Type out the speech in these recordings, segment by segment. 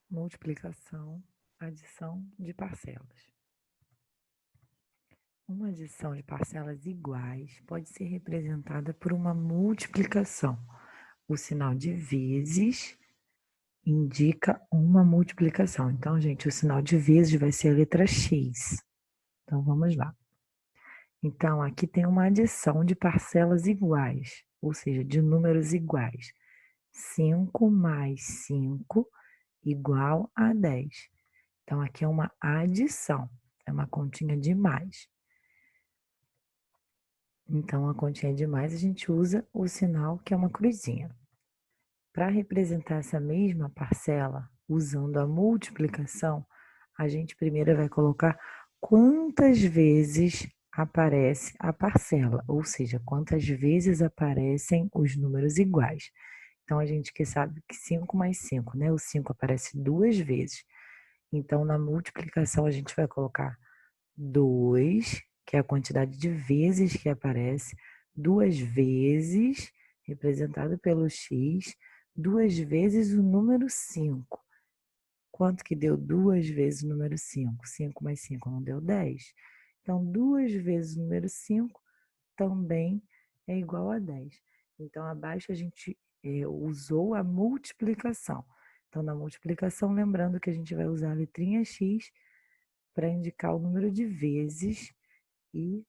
Multiplicação, adição de parcelas. Uma adição de parcelas iguais pode ser representada por uma multiplicação. O sinal de vezes indica uma multiplicação. Então, gente, o sinal de vezes vai ser a letra X. Então, vamos lá. Então, aqui tem uma adição de parcelas iguais, ou seja, de números iguais. 5 mais 5 igual a 10. Então, aqui é uma adição, é uma continha de mais. Então, a continha de mais, a gente usa o sinal que é uma cruzinha. Para representar essa mesma parcela, usando a multiplicação, a gente primeiro vai colocar quantas vezes aparece a parcela, ou seja, quantas vezes aparecem os números iguais. Então, a gente que sabe que 5 mais 5, né? O 5 aparece duas vezes. Então, na multiplicação, a gente vai colocar 2, que é a quantidade de vezes que aparece, duas vezes, representado pelo x, duas vezes o número 5. Quanto que deu duas vezes o número 5? 5 mais 5 não deu 10. Então, duas vezes o número 5 também é igual a 10. Então, abaixo a gente usou a multiplicação. Então, na multiplicação, lembrando que a gente vai usar a letrinha x para indicar o número de vezes e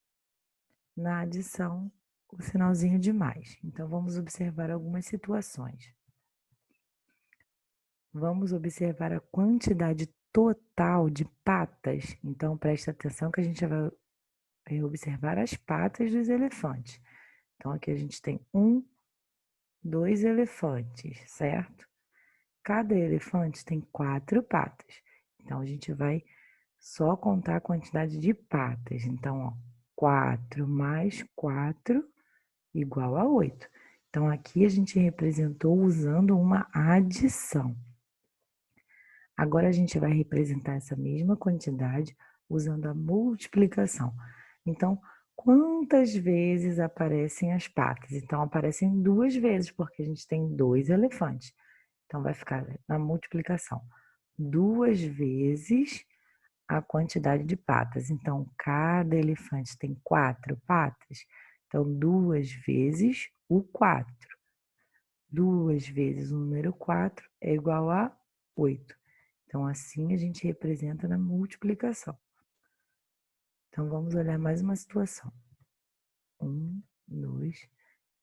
na adição o sinalzinho de mais. Então, vamos observar algumas situações. Vamos observar a quantidade total de patas. Então, presta atenção que a gente vai observar as patas dos elefantes. Então, aqui a gente tem 2 elefantes, certo? Cada elefante tem 4 patas. Então, a gente vai só contar a quantidade de patas. Então, ó, 4 mais 4 igual a 8. Então, aqui a gente representou usando uma adição. Agora, a gente vai representar essa mesma quantidade usando a multiplicação. Então, quantas vezes aparecem as patas? Então, aparecem duas vezes, porque a gente tem 2 elefantes. Então, vai ficar na multiplicação. 2 vezes a quantidade de patas. Então, cada elefante tem 4 patas. Então, 2 vezes o 4. 2 vezes o número 4 é igual a 8. Então, assim a gente representa na multiplicação. Então, vamos olhar mais uma situação. 1, 2,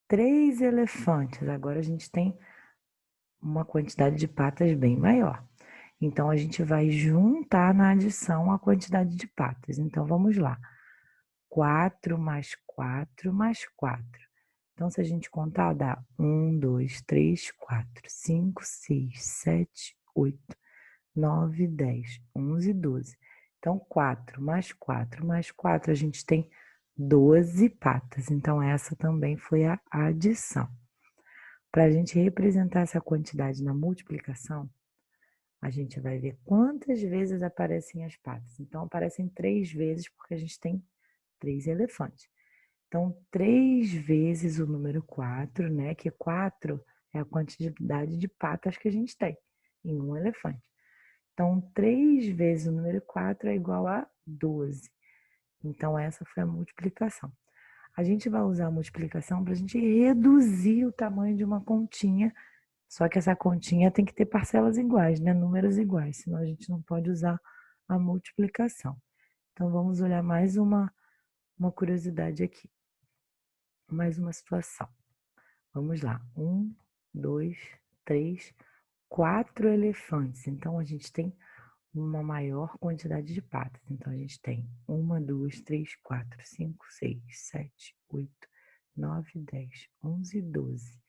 3 elefantes. Agora a gente tem uma quantidade de patas bem maior. Então, a gente vai juntar na adição a quantidade de patas. Então, vamos lá. 4 mais 4 mais 4. Então, se a gente contar, dá 1, 2, 3, 4, 5, 6, 7, 8, 9, 10, 11, 12. Então, 4 mais 4 mais 4, a gente tem 12 patas. Então, essa também foi a adição. Para a gente representar essa quantidade na multiplicação, a gente vai ver quantas vezes aparecem as patas. Então, aparecem 3 vezes, porque a gente tem 3 elefantes. Então, 3 vezes o número 4, né? Que 4 é a quantidade de patas que a gente tem em um elefante. Então, 3 vezes o número 4 é igual a 12. Então, essa foi a multiplicação. A gente vai usar a multiplicação para a gente reduzir o tamanho de uma continha, só que essa continha tem que ter parcelas iguais, né? Números iguais, senão a gente não pode usar a multiplicação. Então, vamos olhar mais uma curiosidade aqui. Mais uma situação. Vamos lá. 1, 2, 3, 4 elefantes. Então, a gente tem uma maior quantidade de patas. Então, a gente tem 1, 2, 3, 4, 5, 6, 7, 8, 9, 10, 11, 12,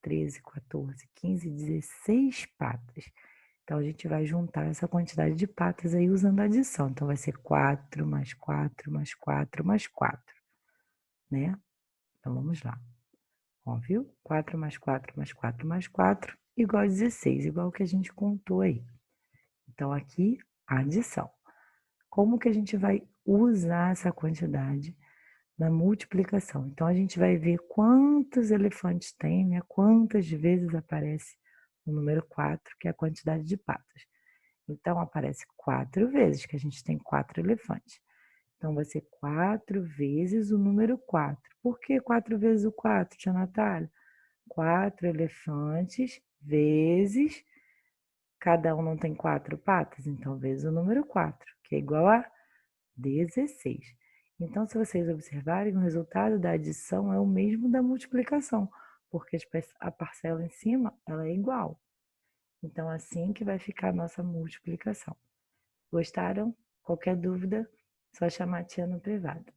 13, 14, 15, 16 patas. Então, a gente vai juntar essa quantidade de patas aí usando a adição. Então, vai ser 4 mais 4 mais 4 mais 4, né? Então, vamos lá. Ó, viu? 4 mais 4 mais 4 mais 4 igual a 16, igual o que a gente contou aí. Então, aqui, a adição. Como que a gente vai usar essa quantidade na multiplicação? Então, a gente vai ver quantos elefantes tem, né? Quantas vezes aparece o número 4, que é a quantidade de patas. Então, aparece 4 vezes, que a gente tem 4 elefantes. Então, vai ser 4 vezes o número 4. Por que 4 vezes o 4, tia Natália? 4 elefantes vezes, cada um não tem 4 patas, então vezes o número 4, que é igual a 16. Então, se vocês observarem, o resultado da adição é o mesmo da multiplicação, porque a parcela em cima ela é igual. Então, assim que vai ficar a nossa multiplicação. Gostaram? Qualquer dúvida, só chamar a tia no privado.